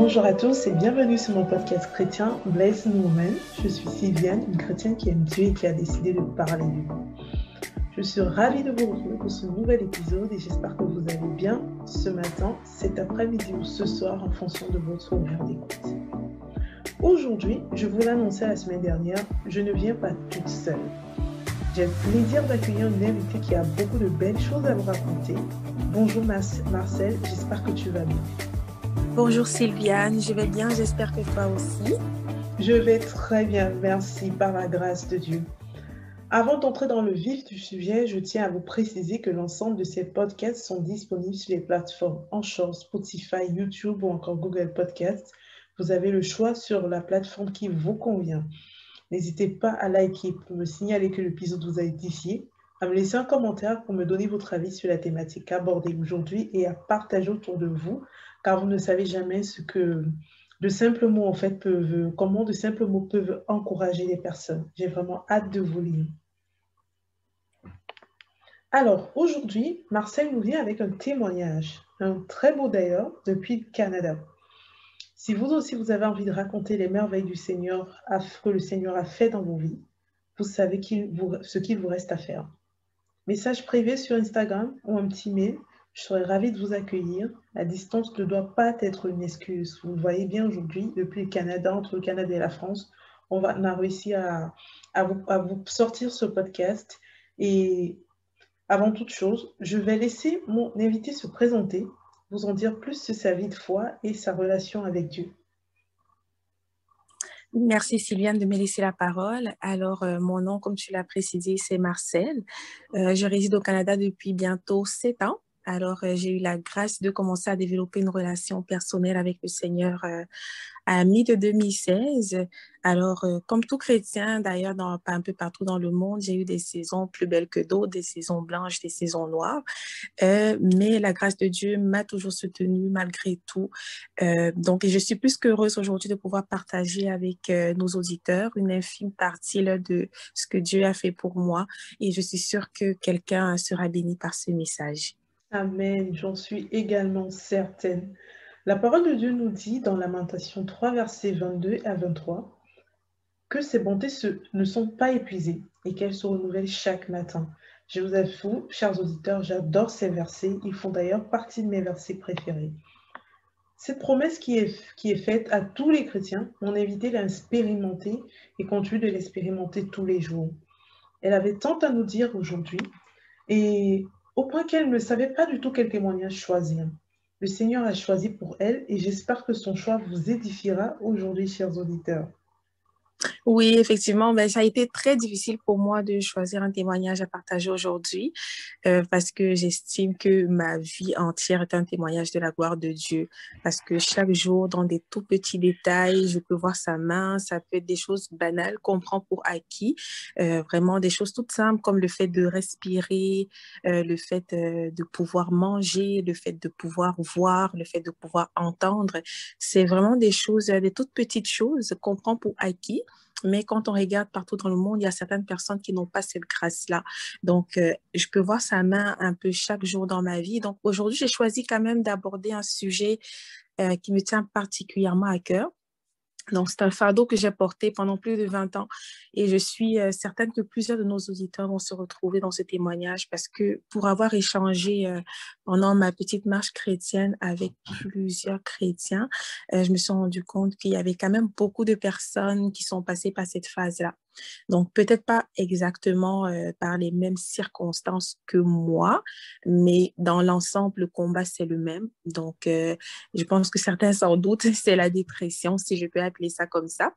Bonjour à tous et bienvenue sur mon podcast chrétien Blessed Woman. Je suis Sylviane, une chrétienne qui aime Dieu et qui a décidé de parler de lui. Je suis ravie de vous retrouver pour ce nouvel épisode et j'espère que vous allez bien ce matin, cet après-midi ou ce soir en fonction de votre horaire d'écoute. Aujourd'hui, je vous l'ai annoncé la semaine dernière, je ne viens pas toute seule. J'ai le plaisir d'accueillir une invitée qui a beaucoup de belles choses à vous raconter. Bonjour Marcel, j'espère que tu vas bien. Bonjour Sylviane, je vais bien, j'espère que toi aussi. Je vais très bien, merci, par la grâce de Dieu. Avant d'entrer dans le vif du sujet, je tiens à vous préciser que l'ensemble de ces podcasts sont disponibles sur les plateformes Anchor, Spotify, YouTube ou encore Google Podcasts. Vous avez le choix sur la plateforme qui vous convient. N'hésitez pas à liker pour me signaler que l'épisode vous a édifié, à me laisser un commentaire pour me donner votre avis sur la thématique abordée aujourd'hui et à partager autour de vous, car vous ne savez jamais ce que de simples mots en fait comment de simples mots peuvent encourager les personnes. J'ai vraiment hâte de vous lire. Alors, aujourd'hui, Marcel nous vient avec un témoignage, un très beau d'ailleurs, depuis le Canada. Si vous aussi vous avez envie de raconter les merveilles du Seigneur, que le Seigneur a fait dans vos vies, vous savez ce qu'il vous reste à faire. Message privé sur Instagram ou un petit mail, je serais ravie de vous accueillir. La distance ne doit pas être une excuse. Vous le voyez bien aujourd'hui, depuis le Canada, entre le Canada et la France, on a réussi à vous sortir ce podcast. Et avant toute chose, je vais laisser mon invité se présenter, vous en dire plus sur sa vie de foi et sa relation avec Dieu. Merci Sylviane de me laisser la parole. Alors, mon nom, comme tu l'as précisé, c'est Marcel. Je réside au Canada depuis bientôt 7 ans. Alors, j'ai eu la grâce de commencer à développer une relation personnelle avec le Seigneur à mi-2016. Alors, comme tout chrétien, d'ailleurs, un peu partout dans le monde, j'ai eu des saisons plus belles que d'autres, des saisons blanches, des saisons noires. Mais la grâce de Dieu m'a toujours soutenue malgré tout. Donc, je suis plus qu'heureuse aujourd'hui de pouvoir partager avec nos auditeurs une infime partie là, de ce que Dieu a fait pour moi. Et je suis sûre que quelqu'un sera béni par ce message. Amen, j'en suis également certaine. La parole de Dieu nous dit dans Lamentation 3, versets 22 à 23, que ses bontés ne sont pas épuisées et qu'elles se renouvellent chaque matin. Je vous avoue, chers auditeurs, j'adore ces versets. Ils font d'ailleurs partie de mes versets préférés. Cette promesse qui est faite à tous les chrétiens, mon invité l'a expérimentée et continue de l'expérimenter tous les jours. Elle avait tant à nous dire aujourd'hui et au point qu'elle ne savait pas du tout quel témoignage choisir. Le Seigneur a choisi pour elle et j'espère que son choix vous édifiera aujourd'hui, chers auditeurs. Oui, effectivement, ben, ça a été très difficile pour moi de choisir un témoignage à partager aujourd'hui parce que j'estime que ma vie entière est un témoignage de la gloire de Dieu. Parce que chaque jour, dans des tout petits détails, je peux voir sa main. Ça peut être des choses banales qu'on prend pour acquis, vraiment des choses toutes simples comme le fait de respirer, le fait de pouvoir manger, le fait de pouvoir voir, le fait de pouvoir entendre. C'est vraiment des choses, des toutes petites choses qu'on prend pour acquis. Mais quand on regarde partout dans le monde, il y a certaines personnes qui n'ont pas cette grâce-là. Donc, je peux voir sa main un peu chaque jour dans ma vie. Donc, aujourd'hui, j'ai choisi quand même d'aborder un sujet qui me tient particulièrement à cœur. Donc, c'est un fardeau que j'ai porté pendant plus de 20 ans et je suis certaine que plusieurs de nos auditeurs vont se retrouver dans ce témoignage parce que pour avoir échangé pendant ma petite marche chrétienne avec plusieurs chrétiens, je me suis rendu compte qu'il y avait quand même beaucoup de personnes qui sont passées par cette phase-là. Donc, peut-être pas exactement par les mêmes circonstances que moi, mais dans l'ensemble, le combat, c'est le même. Donc, je pense que certains s'en doutent, c'est la dépression, si je peux appeler ça comme ça.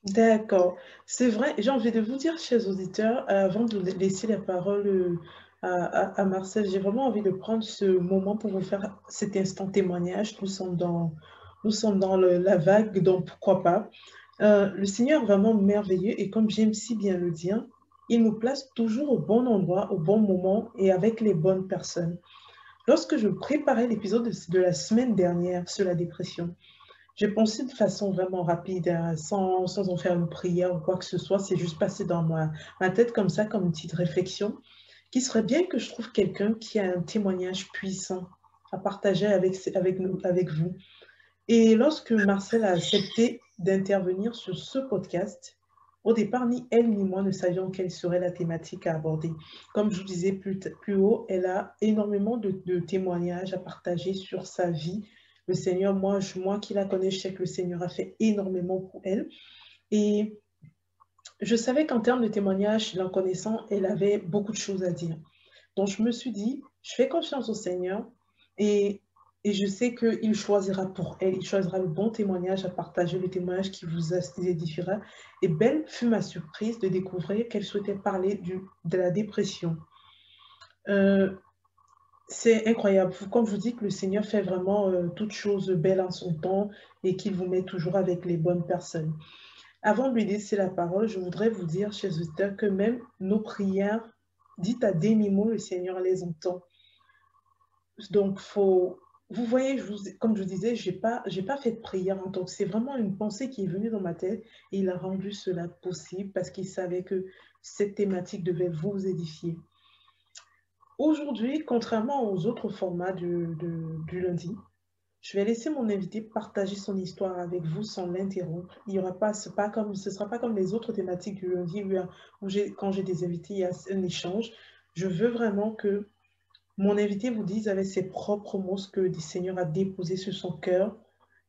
D'accord, c'est vrai. J'ai envie de vous dire, chers auditeurs, avant de laisser la parole à Marcel, j'ai vraiment envie de prendre ce moment pour vous faire cet instant témoignage. Nous sommes dans la vague, donc pourquoi pas. Le Seigneur est vraiment merveilleux et comme j'aime si bien le dire, il nous place toujours au bon endroit, au bon moment et avec les bonnes personnes. Lorsque je préparais l'épisode de la semaine dernière sur la dépression, j'ai pensé de façon vraiment rapide, hein, sans en faire une prière ou quoi que ce soit. C'est juste passé dans ma tête comme ça, comme une petite réflexion, qu'il serait bien que je trouve quelqu'un qui a un témoignage puissant à partager avec vous. Et lorsque Marcel a accepté d'intervenir sur ce podcast, au départ, ni elle ni moi ne savions quelle serait la thématique à aborder. Comme je vous disais plus haut, elle a énormément de témoignages à partager sur sa vie. Le Seigneur, moi qui la connais, je sais que le Seigneur a fait énormément pour elle. Et je savais qu'en termes de témoignages, la connaissant, elle avait beaucoup de choses à dire. Donc, je me suis dit, je fais confiance au Seigneur et, et je sais qu'il choisira pour elle, il choisira le bon témoignage à partager, le témoignage qui vous édifiera. Et belle fut ma surprise de découvrir qu'elle souhaitait parler de la dépression. Euh, c'est incroyable. Comme je vous dis, que le Seigneur fait vraiment toutes choses belles en son temps et qu'il vous met toujours avec les bonnes personnes. Avant de lui laisser la parole, je voudrais vous dire, chers auditeurs, que même nos prières dites à demi-mot, le Seigneur les entend. Donc, vous voyez, comme je vous disais, j'ai pas fait de prière en tant que c'est vraiment une pensée qui est venue dans ma tête et il a rendu cela possible parce qu'il savait que cette thématique devait vous édifier. Aujourd'hui, contrairement aux autres formats du lundi, je vais laisser mon invité partager son histoire avec vous sans l'interrompre. Il y aura pas, ce sera pas comme les autres thématiques du lundi quand j'ai des invités, il y a un échange. Je veux vraiment que mon invité vous dise avec ses propres mots ce que le Seigneur a déposé sur son cœur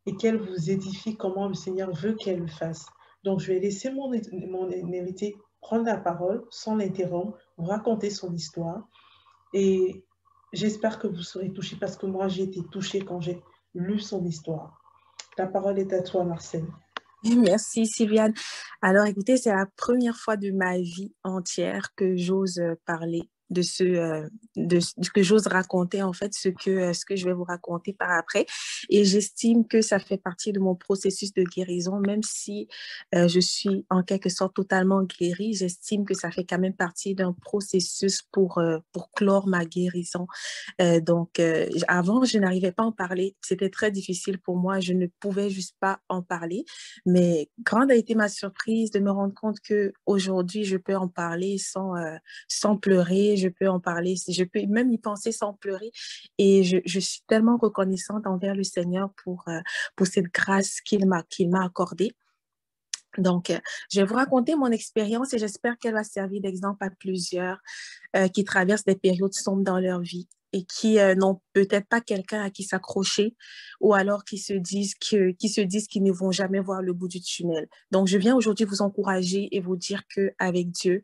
et qu'elle vous édifie comment le Seigneur veut qu'elle le fasse. Donc, je vais laisser mon invité prendre la parole sans l'interrompre, vous raconter son histoire et j'espère que vous serez touchés parce que moi, j'ai été touchée quand j'ai lu son histoire. La parole est à toi, Marcel. Merci, Sylviane. Alors, écoutez, c'est la première fois de ma vie entière que j'ose parler que j'ose raconter en fait ce que je vais vous raconter par après. Et j'estime que ça fait partie de mon processus de guérison, même si je suis en quelque sorte totalement guérie, j'estime que ça fait quand même partie d'un processus pour clore ma guérison. Avant, je n'arrivais pas à en parler. C'était très difficile pour moi. Je ne pouvais juste pas en parler. Mais grande a été ma surprise de me rendre compte que aujourd'hui, je peux en parler sans pleurer. Je peux en parler, je peux même y penser sans pleurer. Et je suis tellement reconnaissante envers le Seigneur pour cette grâce qu'il m'a accordée. Donc, je vais vous raconter mon expérience et j'espère qu'elle va servir d'exemple à plusieurs qui traversent des périodes sombres dans leur vie et qui n'ont peut-être pas quelqu'un à qui s'accrocher ou alors qui se disent qu'ils ne vont jamais voir le bout du tunnel. Donc, je viens aujourd'hui vous encourager et vous dire qu'avec Dieu,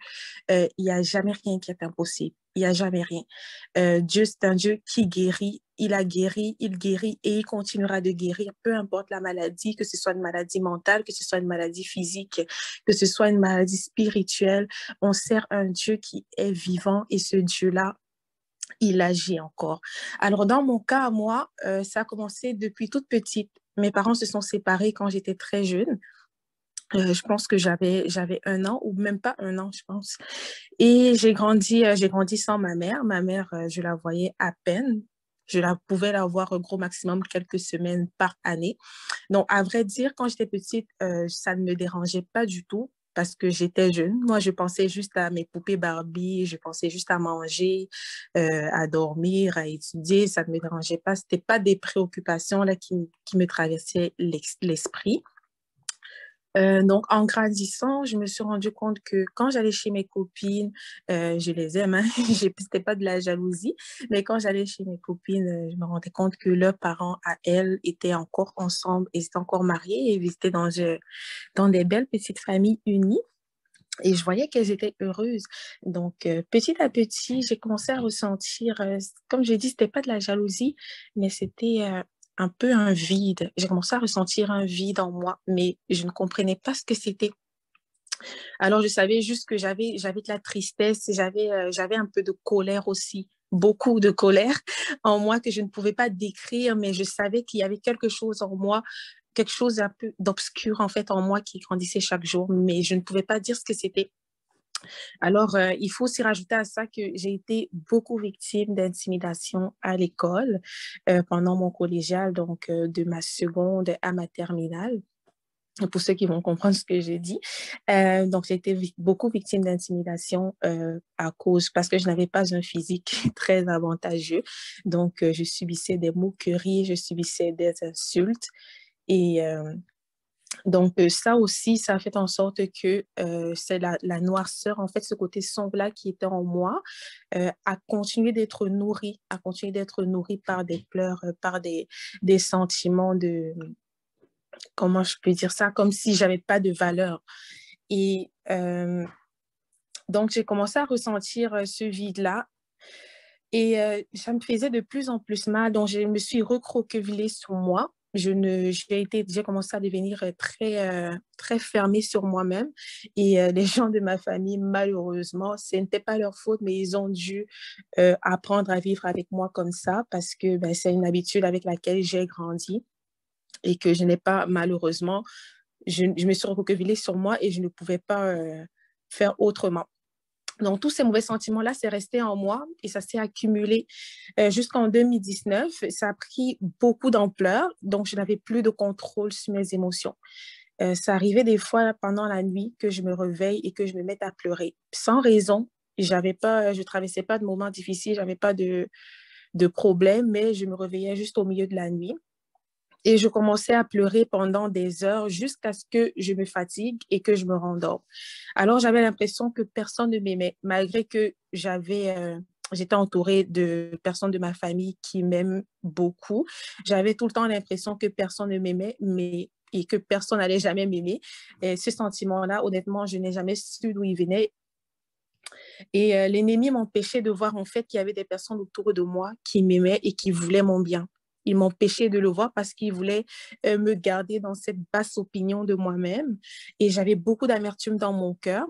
il n'y a jamais rien qui est impossible. Il n'y a jamais rien. Dieu, c'est un Dieu qui guérit. Il a guéri, il guérit et il continuera de guérir, peu importe la maladie, que ce soit une maladie mentale, que ce soit une maladie physique, que ce soit une maladie spirituelle. On sert un Dieu qui est vivant et ce Dieu-là, il agit encore. Alors, dans mon cas, moi, ça a commencé depuis toute petite. Mes parents se sont séparés quand j'étais très jeune. Je pense que j'avais 1 an ou même pas 1 an, je pense. Et j'ai grandi sans ma mère. Ma mère, je la voyais à peine. Pouvais la voir au gros maximum quelques semaines par année. Donc, à vrai dire, quand j'étais petite, ça ne me dérangeait pas du tout parce que j'étais jeune. Moi, je pensais juste à mes poupées Barbie, je pensais juste à manger, à dormir, à étudier. Ça ne me dérangeait pas. C'était pas des préoccupations là qui me traversaient l'esprit. Donc, en grandissant, je me suis rendu compte que quand j'allais chez mes copines, je les aime, hein, c'était pas de la jalousie, mais quand j'allais chez mes copines, je me rendais compte que leurs parents à elles étaient encore ensemble, ils étaient encore mariés et ils étaient dans des belles petites familles unies. Et je voyais qu'elles étaient heureuses. Donc, petit à petit, j'ai commencé à ressentir, comme j'ai dit, c'était pas de la jalousie, mais c'était un peu un vide. J'ai commencé à ressentir un vide en moi, mais je ne comprenais pas ce que c'était. Alors, je savais juste que j'avais de la tristesse, j'avais un peu de colère aussi, beaucoup de colère en moi que je ne pouvais pas décrire, mais je savais qu'il y avait quelque chose en moi, quelque chose un peu d'obscur en fait en moi qui grandissait chaque jour, mais je ne pouvais pas dire ce que c'était. Alors, il faut aussi rajouter à ça que j'ai été beaucoup victime d'intimidation à l'école pendant mon collégial, donc de ma seconde à ma terminale pour ceux qui vont comprendre ce que j'ai dit. Donc, j'ai été beaucoup victime d'intimidation parce que je n'avais pas un physique très avantageux. Donc, je subissais des moqueries, je subissais des insultes. Et donc, ça aussi, ça a fait en sorte que c'est la noirceur, en fait, ce côté sombre-là qui était en moi, a continué d'être nourri, par des pleurs, par des sentiments de, comment je peux dire ça, comme si j'avais pas de valeur. Et donc, j'ai commencé à ressentir ce vide-là. Et ça me faisait de plus en plus mal. Donc, je me suis recroquevillée sur moi. J'ai commencé à devenir très fermée sur moi-même. Et les gens de ma famille, malheureusement, ce n'était pas leur faute, mais ils ont dû apprendre à vivre avec moi comme ça parce que ben, c'est une habitude avec laquelle j'ai grandi et que je n'ai pas, malheureusement, je me suis recroquevillée sur moi et je ne pouvais pas faire autrement. Donc, tous ces mauvais sentiments-là, c'est resté en moi et ça s'est accumulé jusqu'en 2019. Ça a pris beaucoup d'ampleur, donc je n'avais plus de contrôle sur mes émotions. Ça arrivait des fois pendant la nuit que je me réveille et que je me mette à pleurer sans raison. Je traversais pas de moments difficiles, j'avais pas de problème, mais je me réveillais juste au milieu de la nuit. Et je commençais à pleurer pendant des heures jusqu'à ce que je me fatigue et que je me rendorme. Alors, j'avais l'impression que personne ne m'aimait, malgré que j'étais entourée de personnes de ma famille qui m'aiment beaucoup. J'avais tout le temps l'impression que personne ne m'aimait, et que personne n'allait jamais m'aimer. Et ce sentiment-là, honnêtement, je n'ai jamais su d'où il venait. Et l'ennemi m'empêchait de voir en fait qu'il y avait des personnes autour de moi qui m'aimaient et qui voulaient mon bien. Il m'empêchait de le voir parce qu'il voulait me garder dans cette basse opinion de moi-même. Et j'avais beaucoup d'amertume dans mon cœur.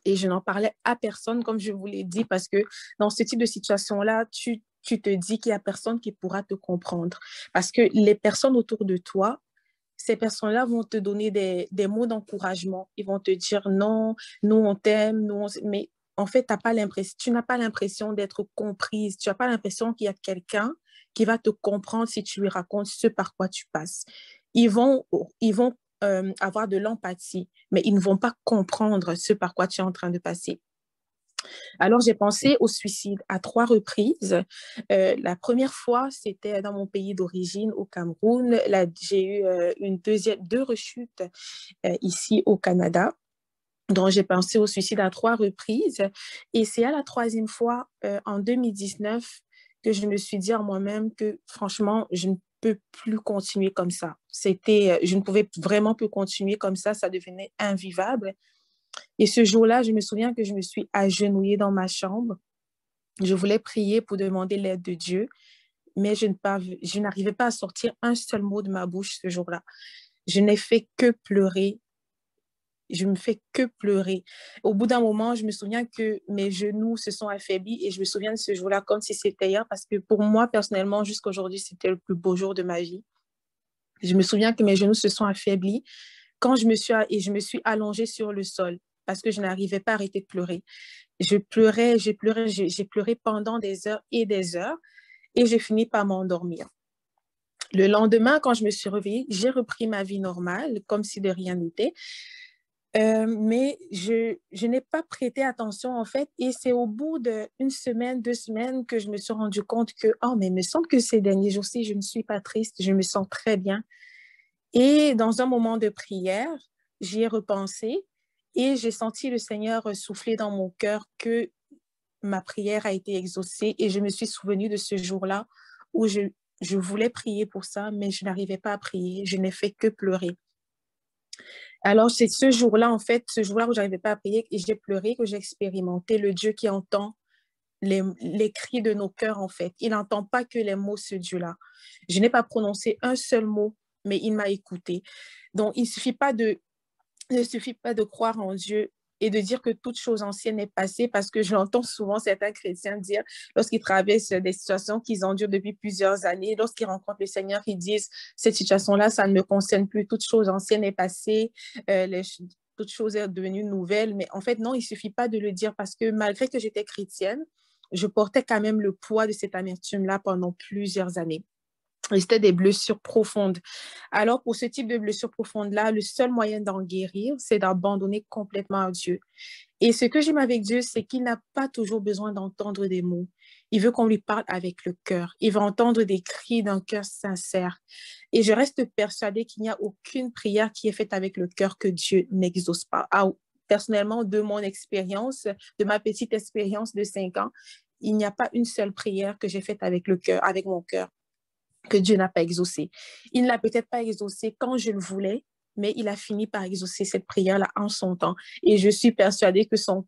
Et je n'en parlais à personne, comme je vous l'ai dit, parce que dans ce type de situation-là, tu te dis qu'il n'y a personne qui pourra te comprendre. Parce que les personnes autour de toi, ces personnes-là vont te donner des mots d'encouragement. Ils vont te dire non, nous on t'aime, mais en fait, tu n'as pas l'impression d'être comprise. Tu n'as pas l'impression qu'il y a quelqu'un qui va te comprendre si tu lui racontes ce par quoi tu passes. Ils vont avoir de l'empathie, mais ils ne vont pas comprendre ce par quoi tu es en train de passer. Alors, j'ai pensé au suicide à 3 reprises. La première fois, c'était dans mon pays d'origine, au Cameroun. Là, j'ai eu deux rechutes ici au Canada. Donc, j'ai pensé au suicide à 3 reprises. Et c'est à la troisième fois, en 2019, que je me suis dit en moi-même que, franchement, je ne peux plus continuer comme ça. Je ne pouvais vraiment plus continuer comme ça devenait invivable. Et ce jour-là, je me souviens que je me suis agenouillée dans ma chambre. Je voulais prier pour demander l'aide de Dieu, mais je n'arrivais pas à sortir un seul mot de ma bouche ce jour-là. Je n'ai fait que pleurer. Je me fais que pleurer. Au bout d'un moment, je me souviens que mes genoux se sont affaiblis et je me souviens de ce jour-là comme si c'était hier parce que pour moi, personnellement, jusqu'à aujourd'hui, c'était le plus beau jour de ma vie. Je me souviens que mes genoux se sont affaiblis quand je me suis allongée sur le sol parce que je n'arrivais pas à arrêter de pleurer. J'ai pleuré pendant des heures et j'ai fini par m'endormir. Le lendemain, quand je me suis réveillée, j'ai repris ma vie normale, comme si de rien n'était. Mais je n'ai pas prêté attention, en fait, et c'est au bout d'une semaine, 2 semaines que je me suis rendu compte que, oh, mais il me semble que ces derniers jours-ci, je ne suis pas triste, je me sens très bien. Et dans un moment de prière, j'y ai repensé et j'ai senti le Seigneur souffler dans mon cœur que ma prière a été exaucée et je me suis souvenue de ce jour-là où je voulais prier pour ça, mais je n'arrivais pas à prier. Je n'ai fait que pleurer. Alors, c'est ce jour-là, en fait, ce jour-là où je n'arrivais pas à prier et j'ai pleuré, que j'ai expérimenté le Dieu qui entend les cris de nos cœurs, en fait. Il n'entend pas que les mots, ce Dieu-là. Je n'ai pas prononcé un seul mot, mais il m'a écouté. Donc, il ne suffit pas de croire en Dieu et de dire que toute chose ancienne est passée parce que j'entends souvent certains chrétiens dire, lorsqu'ils traversent des situations qu'ils endurent depuis plusieurs années, lorsqu'ils rencontrent le Seigneur, ils disent, cette situation-là, ça ne me concerne plus, toute chose ancienne est passée, toute chose est devenue nouvelle. Mais en fait, non, il ne suffit pas de le dire parce que malgré que j'étais chrétienne, je portais quand même le poids de cette amertume-là pendant plusieurs années. Et c'était des blessures profondes. Alors, pour ce type de blessures profondes-là, le seul moyen d'en guérir, c'est d'abandonner complètement à Dieu. Et ce que j'aime avec Dieu, c'est qu'il n'a pas toujours besoin d'entendre des mots. Il veut qu'on lui parle avec le cœur. Il veut entendre des cris d'un cœur sincère. Et je reste persuadée qu'il n'y a aucune prière qui est faite avec le cœur que Dieu n'exauce pas. Ah, personnellement, de mon expérience, de ma petite expérience de 5 ans, il n'y a pas une seule prière que j'ai faite avec le cœur, avec mon cœur, que Dieu n'a pas exaucé. Il ne l'a peut-être pas exaucé quand je le voulais, mais il a fini par exaucer cette prière-là en son temps. Et je suis persuadée que son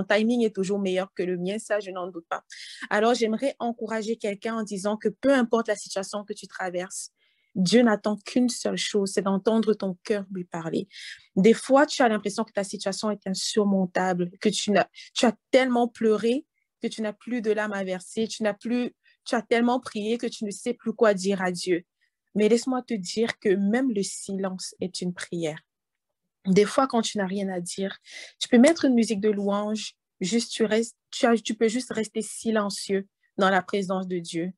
timing est toujours meilleur que le mien, ça, je n'en doute pas. Alors, j'aimerais encourager quelqu'un en disant que peu importe la situation que tu traverses, Dieu n'attend qu'une seule chose, c'est d'entendre ton cœur lui parler. Des fois, tu as l'impression que ta situation est insurmontable, que tu as tellement pleuré que tu n'as plus de larmes à verser, tu as tellement prié que tu ne sais plus quoi dire à Dieu. Mais laisse-moi te dire que même le silence est une prière. Des fois, quand tu n'as rien à dire, tu peux mettre une musique de louange, tu peux juste rester silencieux dans la présence de Dieu.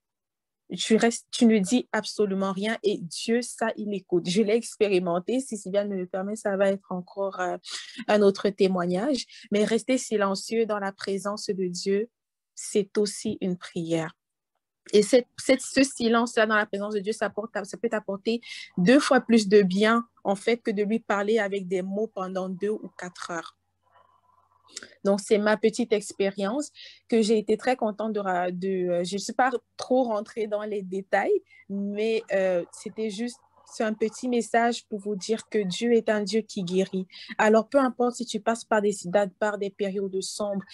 Tu ne dis absolument rien et Dieu, ça, il écoute. Je l'ai expérimenté. Si Sylviane me le permet, ça va être encore un autre témoignage. Mais rester silencieux dans la présence de Dieu, c'est aussi une prière. Et ce silence-là dans la présence de Dieu, ça peut t'apporter 2 fois plus de bien, en fait, que de lui parler avec des mots pendant 2 ou 4 heures. Donc, c'est ma petite expérience que j'ai été très contente je ne suis pas trop rentrée dans les détails, mais c'est un petit message pour vous dire que Dieu est un Dieu qui guérit. Alors, peu importe si tu passes par des périodes sombres.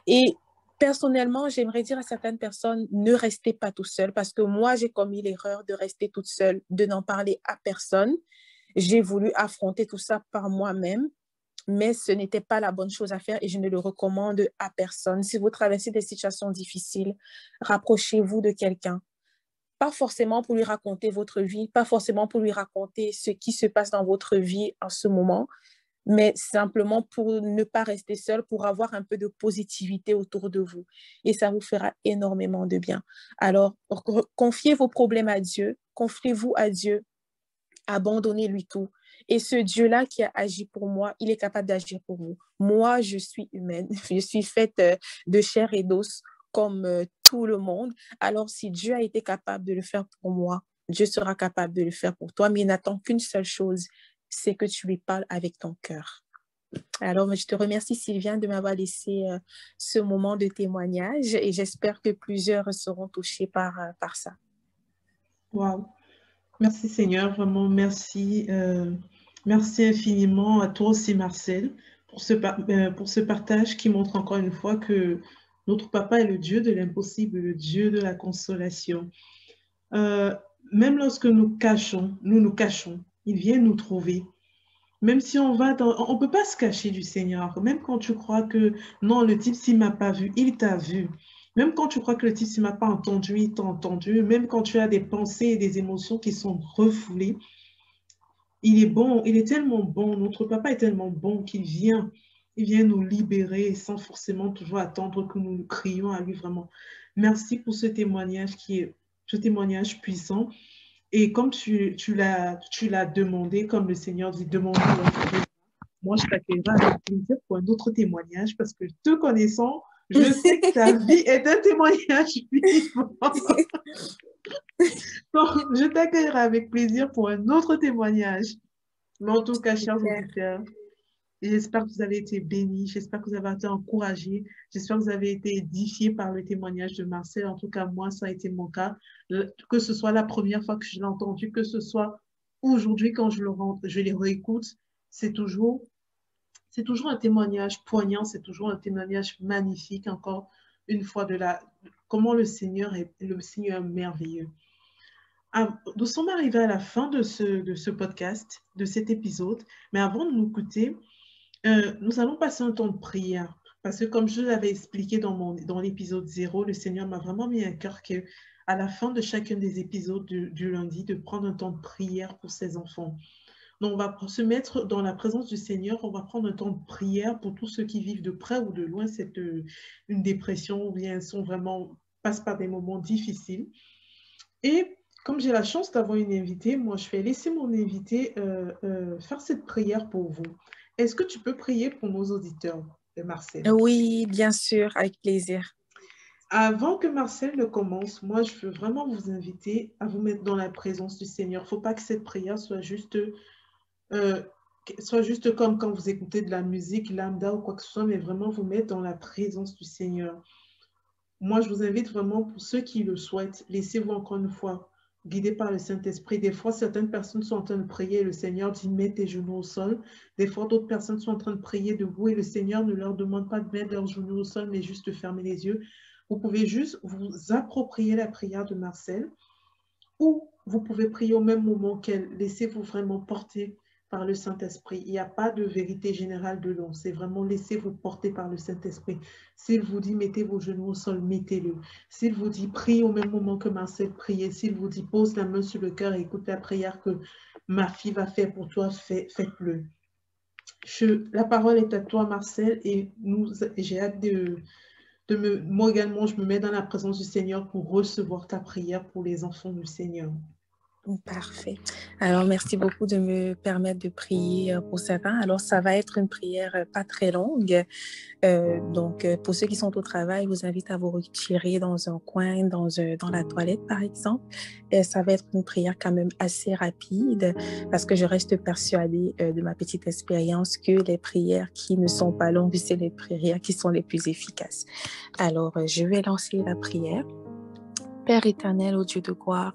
Et personnellement, j'aimerais dire à certaines personnes, ne restez pas tout seul, parce que moi, j'ai commis l'erreur de rester toute seule, de n'en parler à personne. J'ai voulu affronter tout ça par moi-même, mais ce n'était pas la bonne chose à faire et je ne le recommande à personne. Si vous traversez des situations difficiles, rapprochez-vous de quelqu'un. Pas forcément pour lui raconter votre vie, pas forcément pour lui raconter ce qui se passe dans votre vie en ce moment, mais simplement pour ne pas rester seul, pour avoir un peu de positivité autour de vous. Et ça vous fera énormément de bien. Alors, confiez vos problèmes à Dieu, confiez-vous à Dieu, abandonnez-lui tout. Et ce Dieu-là qui a agi pour moi, il est capable d'agir pour vous. Moi, je suis humaine, je suis faite de chair et d'os comme tout le monde. Alors, si Dieu a été capable de le faire pour moi, Dieu sera capable de le faire pour toi, mais il n'attend qu'une seule chose, c'est que tu lui parles avec ton cœur. Alors, je te remercie, Sylviane, de m'avoir laissé ce moment de témoignage et j'espère que plusieurs seront touchés par ça. Wow. Merci Seigneur, vraiment merci. Merci infiniment à toi aussi, Marcel, pour ce partage qui montre encore une fois que notre Papa est le Dieu de l'impossible, le Dieu de la consolation. Euh, Même lorsque nous nous cachons, il vient nous trouver. Même si on ne peut pas se cacher du Seigneur. Même quand tu crois que non, le type s'il m'a pas vu, il t'a vu. Même quand tu crois que le type s'il m'a pas entendu, il t'a entendu. Même quand tu as des pensées et des émotions qui sont refoulées, il est bon, il est tellement bon. Notre papa est tellement bon il vient nous libérer sans forcément toujours attendre que nous crions à lui vraiment. Merci pour ce témoignage puissant. Et comme tu l'as demandé, comme le Seigneur dit, demande-moi. Moi, je t'accueillerai avec plaisir pour un autre témoignage parce que te connaissant, je sais que ta vie est un témoignage vivant. Donc, je t'accueillerai avec plaisir pour un autre témoignage. Mais en tout cas, chers auditeurs, j'espère que vous avez été bénis, j'espère que vous avez été encouragés, j'espère que vous avez été édifiés par le témoignage de Marcel. En tout cas, moi, ça a été mon cas. Que ce soit la première fois que je l'ai entendu, que ce soit aujourd'hui quand je les réécoute, c'est toujours un témoignage poignant, c'est toujours un témoignage magnifique, encore une fois, comment le Seigneur est merveilleux. Nous sommes arrivés à la fin de ce podcast, de cet épisode, mais avant de nous quitter, nous allons passer un temps de prière. Parce que comme je l'avais expliqué dans l'épisode 0, le Seigneur m'a vraiment mis à cœur qu'à la fin de chacun des épisodes du lundi, de prendre un temps de prière pour ses enfants. Donc, on va se mettre dans la présence du Seigneur, on va prendre un temps de prière pour tous ceux qui vivent de près ou de loin une dépression ou bien passent par des moments difficiles. Et Comme j'ai la chance d'avoir une invitée, moi, je vais laisser mon invité faire cette prière pour vous. Est-ce que tu peux prier pour nos auditeurs, Marcel? Oui, bien sûr, avec plaisir. Avant que Marcel ne commence, moi, je veux vraiment vous inviter à vous mettre dans la présence du Seigneur. Il ne faut pas que cette prière euh, soit juste comme quand vous écoutez de la musique lambda ou quoi que ce soit, mais vraiment vous mettre dans la présence du Seigneur. Moi, je vous invite vraiment, pour ceux qui le souhaitent, laissez-vous encore une fois guider par le Saint-Esprit. Des fois, certaines personnes sont en train de prier et le Seigneur dit, mets tes genoux au sol. Des fois, d'autres personnes sont en train de prier debout et le Seigneur ne leur demande pas de mettre leurs genoux au sol, mais juste de fermer les yeux. Vous pouvez juste vous approprier la prière de Marcel ou vous pouvez prier au même moment qu'elle. Laissez-vous vraiment porter par le Saint-Esprit. Il n'y a pas de vérité générale de long. C'est vraiment laissez-vous porter par le Saint-Esprit. S'il vous dit mettez vos genoux au sol, mettez-le. S'il vous dit prie au même moment que Marcel priait, s'il vous dit pose la main sur le cœur et écoute la prière que ma fille va faire pour toi, faites-le. La parole est à toi, Marcel, et j'ai hâte moi également, je me mets dans la présence du Seigneur pour recevoir ta prière pour les enfants du Seigneur. Parfait. Alors, merci beaucoup de me permettre de prier pour certains. Alors, ça va être une prière pas très longue. Donc, pour ceux qui sont au travail, je vous invite à vous retirer dans un coin, dans la toilette, par exemple. Et ça va être une prière quand même assez rapide parce que je reste persuadée de ma petite expérience que les prières qui ne sont pas longues, c'est les prières qui sont les plus efficaces. Alors, je vais lancer la prière. Père éternel, ô Dieu de gloire,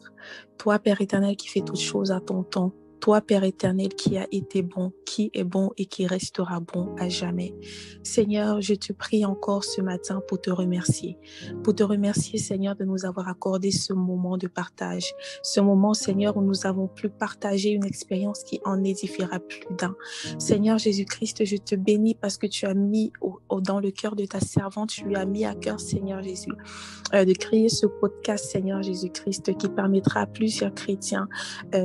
toi, Père éternel, qui fais toutes choses à ton temps, toi, Père éternel, qui a été bon, qui est bon et qui restera bon à jamais. Seigneur, je te prie encore ce matin pour te remercier. Pour te remercier, Seigneur, de nous avoir accordé ce moment de partage. Ce moment, Seigneur, où nous avons pu partager une expérience qui en édifiera plus d'un. Seigneur Jésus-Christ, je te bénis parce que tu as mis dans le cœur de ta servante, tu lui as mis à cœur, Seigneur Jésus, de créer ce podcast, Seigneur Jésus-Christ, qui permettra à plusieurs chrétiens,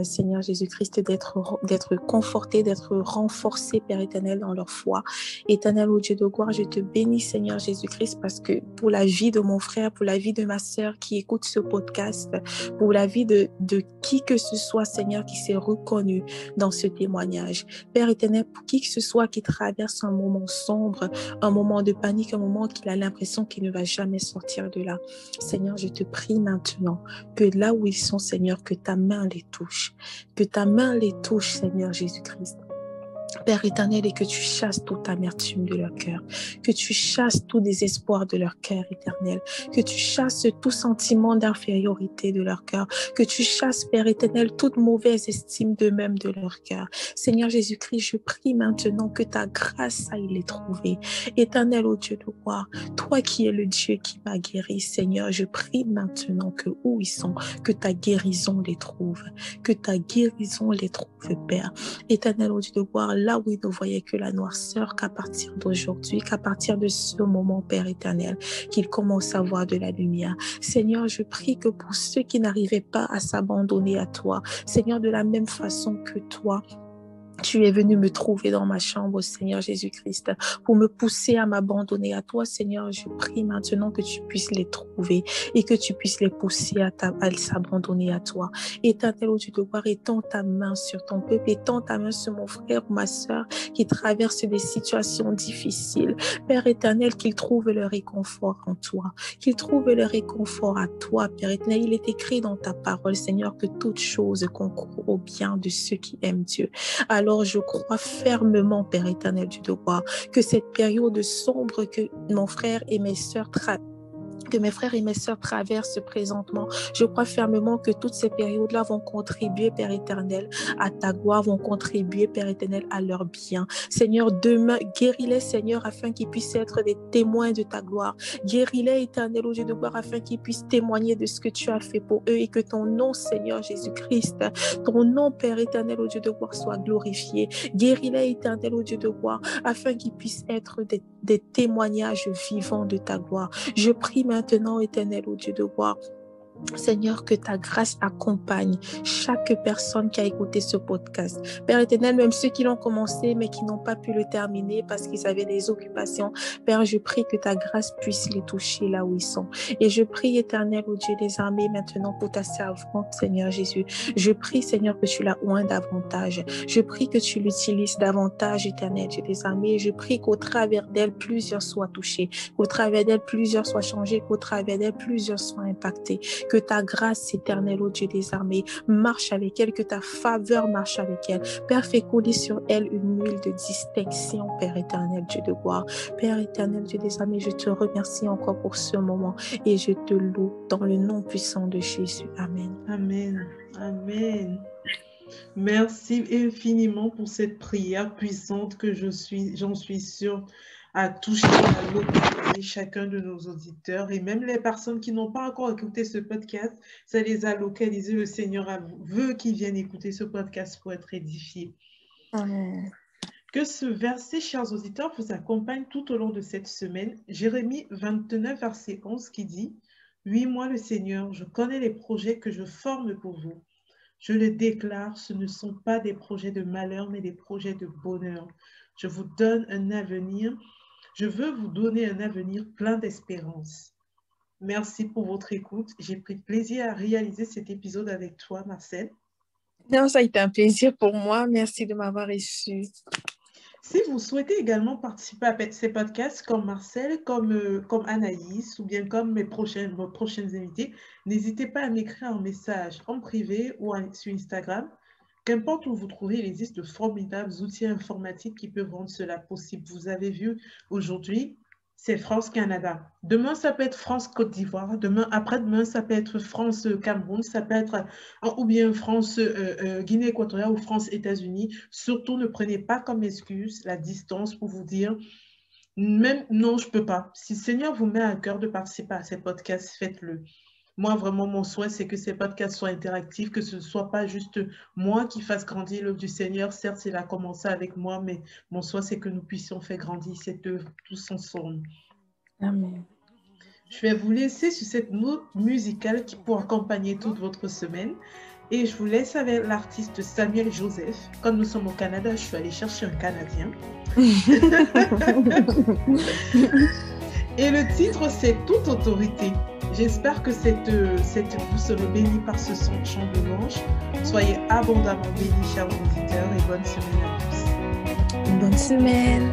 Seigneur Jésus-Christ, d'être confortés, d'être renforcés, Père éternel, dans leur foi. Éternel, ô Dieu de gloire, je te bénis, Seigneur Jésus-Christ, parce que pour la vie de mon frère, pour la vie de ma sœur qui écoute ce podcast, pour la vie de qui que ce soit, Seigneur, qui s'est reconnu dans ce témoignage. Père éternel, pour qui que ce soit qui traverse un moment sombre, un moment de panique, un moment qu'il a l'impression qu'il ne va jamais sortir de là. Seigneur, je te prie maintenant que là où ils sont, Seigneur, que ta main les touche. Que ta main les touche, Seigneur Jésus-Christ. Père éternel, et que tu chasses toute amertume de leur cœur, que tu chasses tout désespoir de leur cœur éternel, que tu chasses tout sentiment d'infériorité de leur cœur, que tu chasses, Père éternel, toute mauvaise estime d'eux-mêmes de leur cœur. Seigneur Jésus-Christ, je prie maintenant que ta grâce aille les trouver. Éternel, ô Dieu de gloire, toi qui es le Dieu qui m'a guéri, Seigneur, je prie maintenant que où ils sont, que ta guérison les trouve, que ta guérison les trouve, Père. Éternel, ô Dieu de gloire, là où ils ne voyaient que la noirceur, qu'à partir d'aujourd'hui, qu'à partir de ce moment, Père éternel, qu'ils commencent à voir de la lumière. Seigneur, je prie que pour ceux qui n'arrivaient pas à s'abandonner à toi, Seigneur, de la même façon que toi, tu es venu me trouver dans ma chambre, Seigneur Jésus-Christ, pour me pousser à m'abandonner à toi, Seigneur. Je prie maintenant que tu puisses les trouver et que tu puisses les pousser à s'abandonner à toi. Éternel, ô Dieu de gloire, étends ta main sur ton peuple, étends ta main sur mon frère ou ma sœur qui traverse des situations difficiles. Père éternel, qu'ils trouvent leur réconfort en toi, qu'ils trouvent leur réconfort à toi, Père éternel. Il est écrit dans ta parole, Seigneur, que toute chose concourt au bien de ceux qui aiment Dieu. Alors je crois fermement, Père éternel, Dieu de gloire, que cette période sombre que mon frère et mes sœurs que mes frères et mes sœurs traversent présentement. Je crois fermement que toutes ces périodes-là vont contribuer, Père éternel, à ta gloire, vont contribuer, Père éternel, à leur bien. Seigneur, demain, guéris-les, Seigneur, afin qu'ils puissent être des témoins de ta gloire. Guéris-les, éternel, au Dieu de gloire, afin qu'ils puissent témoigner de ce que tu as fait pour eux et que ton nom, Seigneur Jésus-Christ, ton nom, Père éternel, au Dieu de gloire, soit glorifié. Guéris-les, éternel, au Dieu de gloire, afin qu'ils puissent être des témoignages vivants de ta gloire. Je prie maintenant, éternel, ô Dieu de gloire, Seigneur, que ta grâce accompagne chaque personne qui a écouté ce podcast. Père éternel, même ceux qui l'ont commencé, mais qui n'ont pas pu le terminer parce qu'ils avaient des occupations. Père, je prie que ta grâce puisse les toucher là où ils sont. Et je prie, éternel, au Dieu des armées, maintenant pour ta servante, Seigneur Jésus. Je prie, Seigneur, que tu la oins davantage. Je prie que tu l'utilises davantage, éternel, Dieu des armées. Je prie qu'au travers d'elle, plusieurs soient touchés, qu'au travers d'elle, plusieurs soient changés, qu'au travers d'elle, plusieurs soient impactés. Que ta grâce éternelle, ô Dieu des armées, marche avec elle, que ta faveur marche avec elle. Père, fais couler sur elle une huile de distinction, Père éternel, Dieu de gloire. Père éternel, Dieu des armées, je te remercie encore pour ce moment et je te loue dans le nom puissant de Jésus. Amen. Amen. Amen. Merci infiniment pour cette prière puissante que j'en suis sûre, à toucher, à localiser chacun de nos auditeurs et même les personnes qui n'ont pas encore écouté ce podcast, ça les a localisés. Le Seigneur veut qu'ils viennent écouter ce podcast pour être édifiés. Amen. Que ce verset, chers auditeurs, vous accompagne tout au long de cette semaine. Jérémie 29, verset 11 qui dit « Oui, moi le Seigneur, je connais les projets que je forme pour vous. Je le déclare, ce ne sont pas des projets de malheur, mais des projets de bonheur. Je vous donne un avenir. Je veux vous donner un avenir plein d'espérance. » Merci pour votre écoute. J'ai pris plaisir à réaliser cet épisode avec toi, Marcel. Non, ça a été un plaisir pour moi. Merci de m'avoir reçu. Si vous souhaitez également participer à ces podcasts comme Marcel, comme Anaïs ou bien comme vos prochaines invités, n'hésitez pas à m'écrire un message en privé ou sur Instagram. Qu'importe où vous trouvez, il existe de formidables outils informatiques qui peuvent rendre cela possible. Vous avez vu, aujourd'hui, c'est France-Canada. Demain, ça peut être France-Côte d'Ivoire. Après-demain, ça peut être France-Cameroun. Ça peut être ou bien France-Guinée équatoriale ou France-États-Unis. Surtout, ne prenez pas comme excuse la distance pour vous dire même non, je ne peux pas. Si le Seigneur vous met à cœur de participer à ces podcasts, faites-le. Moi, vraiment, mon souhait, c'est que ces podcasts soient interactifs, que ce ne soit pas juste moi qui fasse grandir l'œuvre du Seigneur. Certes, il a commencé avec moi, mais mon souhait, c'est que nous puissions faire grandir cette œuvre tous ensemble. Amen. Je vais vous laisser sur cette note musicale qui pourra accompagner toute votre semaine. Et je vous laisse avec l'artiste Samuel Joseph. Comme nous sommes au Canada, je suis allée chercher un Canadien. Et le titre, c'est « Toute autorité ». J'espère que vous serez bénis par ce chant de louange. Soyez abondamment bénis, chers auditeurs, et bonne semaine à tous. Bonne semaine.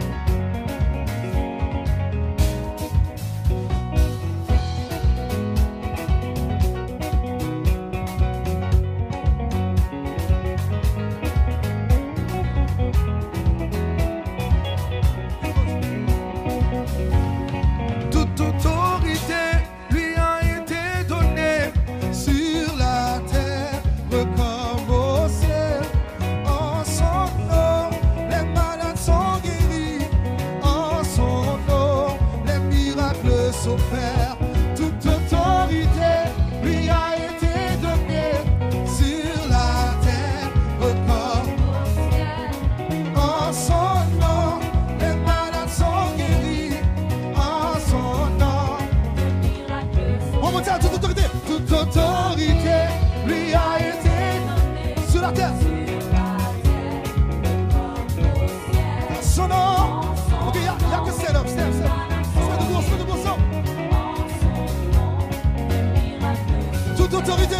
Toute autorité